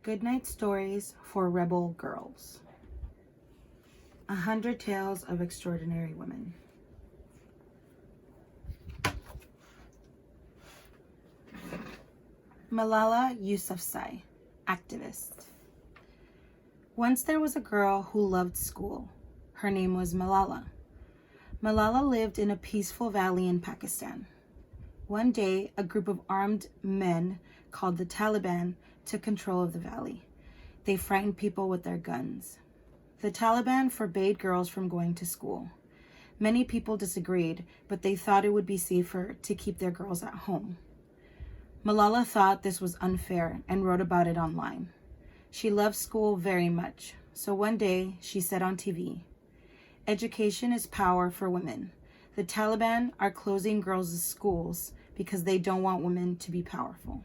Goodnight Stories for Rebel Girls. 100 Tales of Extraordinary Women. Malala Yousafzai, activist. Once there was a girl who loved school. Her name was Malala. Malala lived in a peaceful valley in Pakistan. One day, a group of armed men called the Taliban took control of the valley. They frightened people with their guns. The Taliban forbade girls from going to school. Many people disagreed, but they thought it would be safer to keep their girls at home. Malala thought this was unfair and wrote about it online. She loved school very much, so one day she said on TV, "Education is power for women. The Taliban are closing girls' schools because they don't want women to be powerful."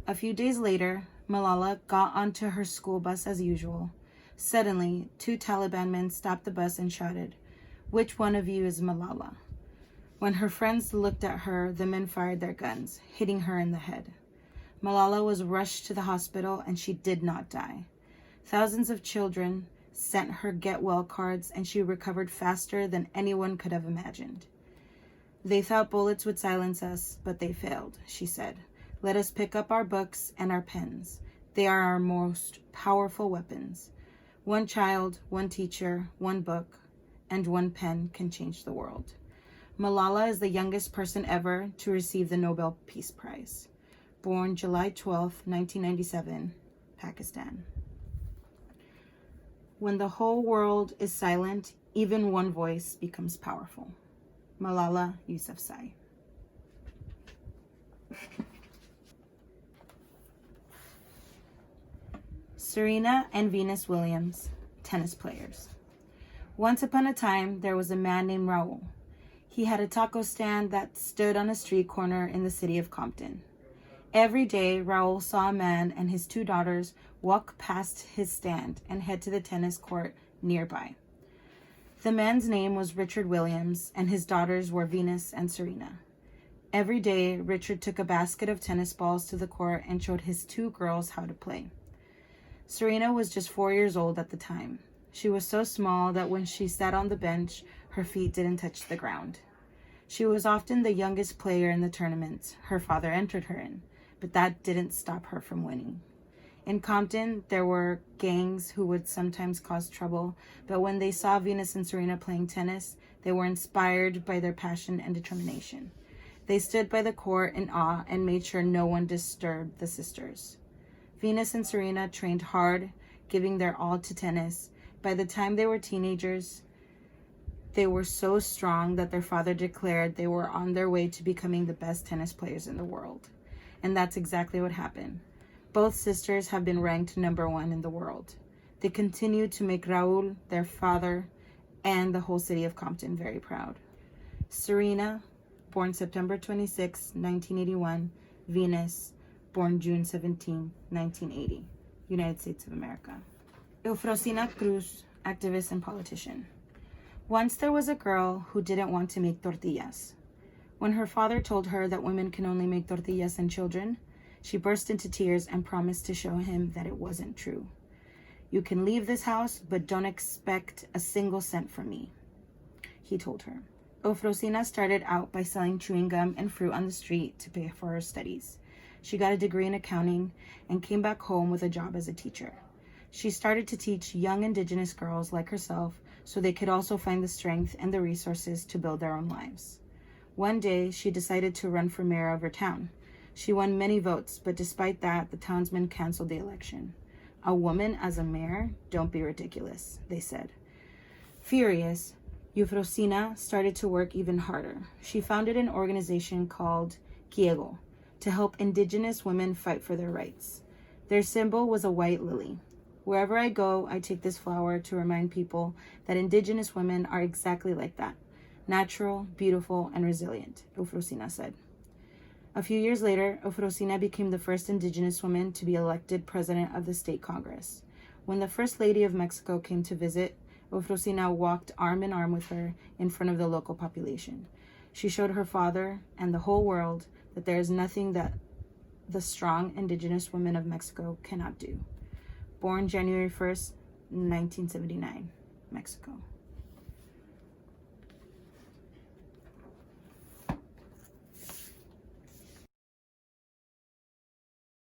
A few days later, Malala got onto her school bus as usual. Suddenly, 2 Taliban men stopped the bus and shouted, "Which one of you is Malala?" When her friends looked at her, the men fired their guns, hitting her in the head. Malala was rushed to the hospital and she did not die. Thousands of children sent her get well cards and she recovered faster than anyone could have imagined. "They thought bullets would silence us, but they failed," she said. "Let us pick up our books and our pens. They are our most powerful weapons. One child, one teacher, one book, and one pen can change the world." Malala is the youngest person ever to receive the Nobel Peace Prize. Born July 12, 1997, Pakistan. When the whole world is silent, even one voice becomes powerful. Malala Yousafzai. Serena and Venus Williams, tennis players. Once upon a time, there was a man named Raul. He had a taco stand that stood on a street corner in the city of Compton. Every day, Raul saw a man and his 2 daughters walk past his stand and head to the tennis court nearby. The man's name was Richard Williams, and his daughters were Venus and Serena. Every day, Richard took a basket of tennis balls to the court and showed his 2 girls how to play. Serena was just 4 years old at the time. She was so small that when she sat on the bench, her feet didn't touch the ground. She was often the youngest player in the tournaments her father entered her in, but that didn't stop her from winning. In Compton, there were gangs who would sometimes cause trouble, but when they saw Venus and Serena playing tennis, they were inspired by their passion and determination. They stood by the court in awe and made sure no one disturbed the sisters. Venus and Serena trained hard, giving their all to tennis. By the time they were teenagers, they were so strong that their father declared they were on their way to becoming the best tennis players in the world. And that's exactly what happened. Both sisters have been ranked number 1 in the world. They continue to make Raul, their father, and the whole city of Compton very proud. Serena, born September 26, 1981. Venus, born June 17, 1980. United States of America. Rosina Cruz, activist and politician. Once there was a girl who didn't want to make tortillas. When her father told her that women can only make tortillas and children, she burst into tears and promised to show him that it wasn't true. "You can leave this house, but don't expect a single cent from me," he told her. Rosina started out by selling chewing gum and fruit on the street to pay for her studies. She got a degree in accounting and came back home with a job as a teacher. She started to teach young Indigenous girls like herself so they could also find the strength and the resources to build their own lives. One day, she decided to run for mayor of her town. She won many votes, but despite that, the townsmen canceled the election. "A woman as a mayor? Don't be ridiculous," they said. Furious, Rosina started to work even harder. She founded an organization called Kiego to help Indigenous women fight for their rights. Their symbol was a white lily. "Wherever I go, I take this flower to remind people that Indigenous women are exactly like that. Natural, beautiful, and resilient," Rosina said. A few years later, Rosina became the first Indigenous woman to be elected president of the state Congress. When the First Lady of Mexico came to visit, Rosina walked arm in arm with her in front of the local population. She showed her father and the whole world that there is nothing that the strong Indigenous women of Mexico cannot do. born January 1st, 1979, Mexico.